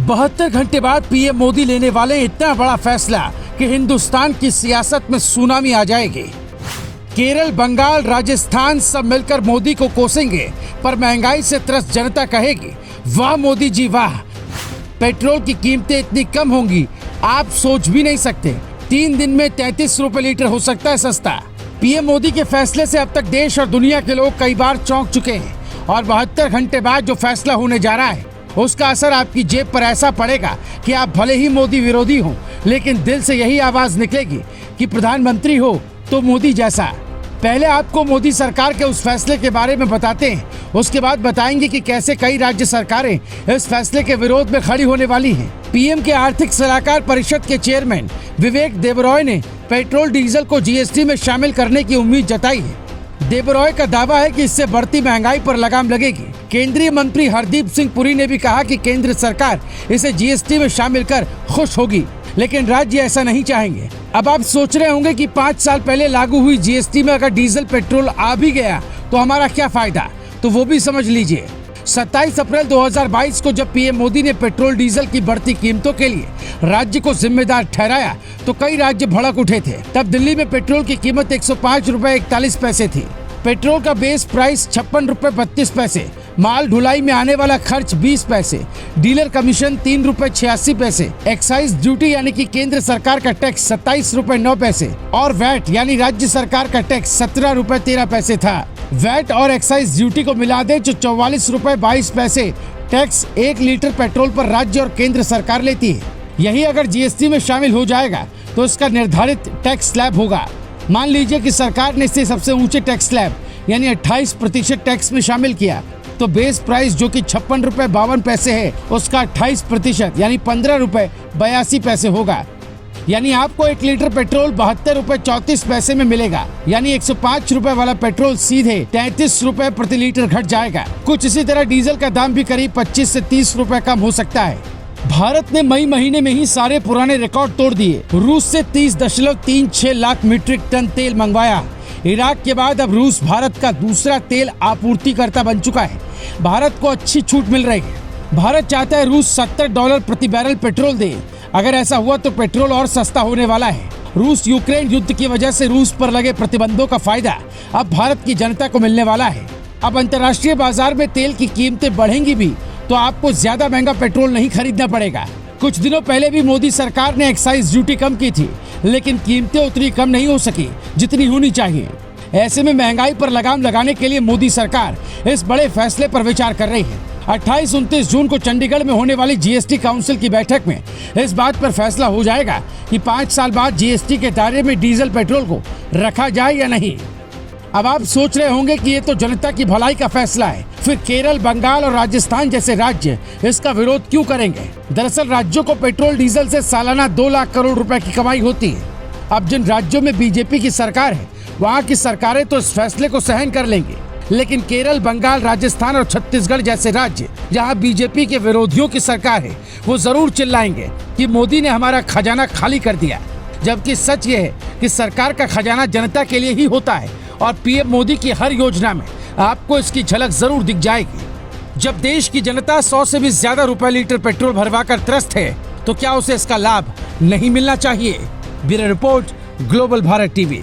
72 घंटे बाद पीएम मोदी लेने वाले इतना बड़ा फैसला कि हिंदुस्तान की सियासत में सुनामी आ जाएगी। केरल, बंगाल, राजस्थान सब मिलकर मोदी को कोसेंगे, पर महंगाई से त्रस्त जनता कहेगी वाह मोदी जी वाह। पेट्रोल की कीमतें इतनी कम होंगी आप सोच भी नहीं सकते। 3 दिन में 33 रुपए लीटर हो सकता है सस्ता। पीएम मोदी के फैसले से अब तक देश और दुनिया के लोग कई बार चौंक चुके हैं और 72 घंटे बाद जो फैसला होने जा रहा है उसका असर आपकी जेब पर ऐसा पड़ेगा कि आप भले ही मोदी विरोधी हो, लेकिन दिल से यही आवाज निकलेगी कि प्रधानमंत्री हो तो मोदी जैसा। पहले आपको मोदी सरकार के उस फैसले के बारे में बताते हैं, उसके बाद बताएंगे कि कैसे कई राज्य सरकारें इस फैसले के विरोध में खड़ी होने वाली हैं। पीएम के आर्थिक सलाहकार परिषद के चेयरमैन विवेक देबरॉय ने पेट्रोल डीजल को जीएसटी में शामिल करने की उम्मीद जताई है। देबरॉय का दावा है कि इससे बढ़ती महंगाई पर लगाम लगेगी। केंद्रीय मंत्री हरदीप सिंह पुरी ने भी कहा कि केंद्र सरकार इसे जीएसटी में शामिल कर खुश होगी, लेकिन राज्य ऐसा नहीं चाहेंगे। अब आप सोच रहे होंगे कि 5 साल पहले लागू हुई जीएसटी में अगर डीजल पेट्रोल आ भी गया तो हमारा क्या फायदा, तो वो भी समझ लीजिए। 27 अप्रैल 2022 को जब पीएम मोदी ने पेट्रोल डीजल की बढ़ती कीमतों के लिए राज्य को जिम्मेदार ठहराया तो कई राज्य भड़क उठे थे। तब दिल्ली में पेट्रोल की कीमत 105 रुपए 41 पैसे थी। पेट्रोल का बेस प्राइस 56 रुपए 32 पैसे, माल ढुलाई में आने वाला खर्च 20 पैसे, डीलर कमीशन 3 रुपए 86 पैसे, एक्साइज ड्यूटी यानी कि केंद्र सरकार का टैक्स 27 रुपए 9 पैसे और वैट यानी राज्य सरकार का टैक्स 17 रुपए 13 पैसे था। वैट और एक्साइज ड्यूटी को मिला दे जो 44 रुपए 22 पैसे टैक्स 1 लीटर पेट्रोल पर राज्य और केंद्र सरकार लेती है। यही अगर जीएसटी में शामिल हो जाएगा तो इसका निर्धारित टैक्स स्लैब होगा। मान लीजिए कि सरकार ने इसे सबसे ऊंचे टैक्स स्लैब यानी 28% टैक्स में शामिल किया, तो बेस प्राइस जो कि 56 रुपए 52 पैसे है उसका 28% यानी 15 रुपए 82 पैसे होगा। यानी आपको 1 लीटर पेट्रोल 72 रुपए 34 पैसे में मिलेगा, यानी 105 रुपए वाला पेट्रोल सीधे 33 रुपए प्रति लीटर घट जाएगा। कुछ इसी तरह डीजल का दाम भी करीब 25 से 30 रुपए कम हो सकता है। भारत ने मई महीने में ही सारे पुराने रिकॉर्ड तोड़ दिए। रूस से 30.36 लाख मीट्रिक टन तेल मंगवाया। इराक के बाद अब रूस भारत का दूसरा तेल आपूर्तिकर्ता बन चुका है। भारत को अच्छी छूट मिल रही है। भारत चाहता है रूस $70 प्रति बैरल पेट्रोल दे। अगर ऐसा हुआ तो पेट्रोल और सस्ता होने वाला है। रूस यूक्रेन युद्ध की वजह से रूस पर लगे प्रतिबंधों का फायदा अब भारत की जनता को मिलने वाला है। अब अंतर्राष्ट्रीय बाजार में तेल की कीमतें बढ़ेंगी भी तो आपको ज्यादा महंगा पेट्रोल नहीं खरीदना पड़ेगा। कुछ दिनों पहले भी मोदी सरकार ने एक्साइज ड्यूटी कम की थी, लेकिन कीमतें उतनी कम नहीं हो सकी जितनी होनी चाहिए। ऐसे में महंगाई पर लगाम लगाने के लिए मोदी सरकार इस बड़े फैसले पर विचार कर रही है। 28-29 जून को चंडीगढ़ में होने वाली जीएसटी काउंसिल की बैठक में इस बात पर फैसला हो जाएगा कि 5 साल बाद जीएसटी के दायरे में डीजल पेट्रोल को रखा जाए या नहीं। अब आप सोच रहे होंगे कि ये तो जनता की भलाई का फैसला है, फिर केरल, बंगाल और राजस्थान जैसे राज्य इसका विरोध क्यों करेंगे। दरअसल राज्यों को पेट्रोल डीजल से सालाना 2 लाख करोड़ रुपए की कमाई होती है। अब जिन राज्यों में बीजेपी की सरकार है वहाँ की सरकारें तो इस फैसले को सहन कर लेंगी, लेकिन केरल, बंगाल, राजस्थान और छत्तीसगढ़ जैसे राज्य जहाँ बीजेपी के विरोधियों की सरकार है वो जरूर चिल्लाएंगे कि मोदी ने हमारा खजाना खाली कर दिया। जबकि सच ये है कि सरकार का खजाना जनता के लिए ही होता है और पीएम मोदी की हर योजना में आपको इसकी झलक जरूर दिख जाएगी। जब देश की जनता 100 से भी ज्यादा रुपए लीटर पेट्रोल भरवाकर त्रस्त है तो क्या उसे इसका लाभ नहीं मिलना चाहिए। Bureau report, global Bharat TV.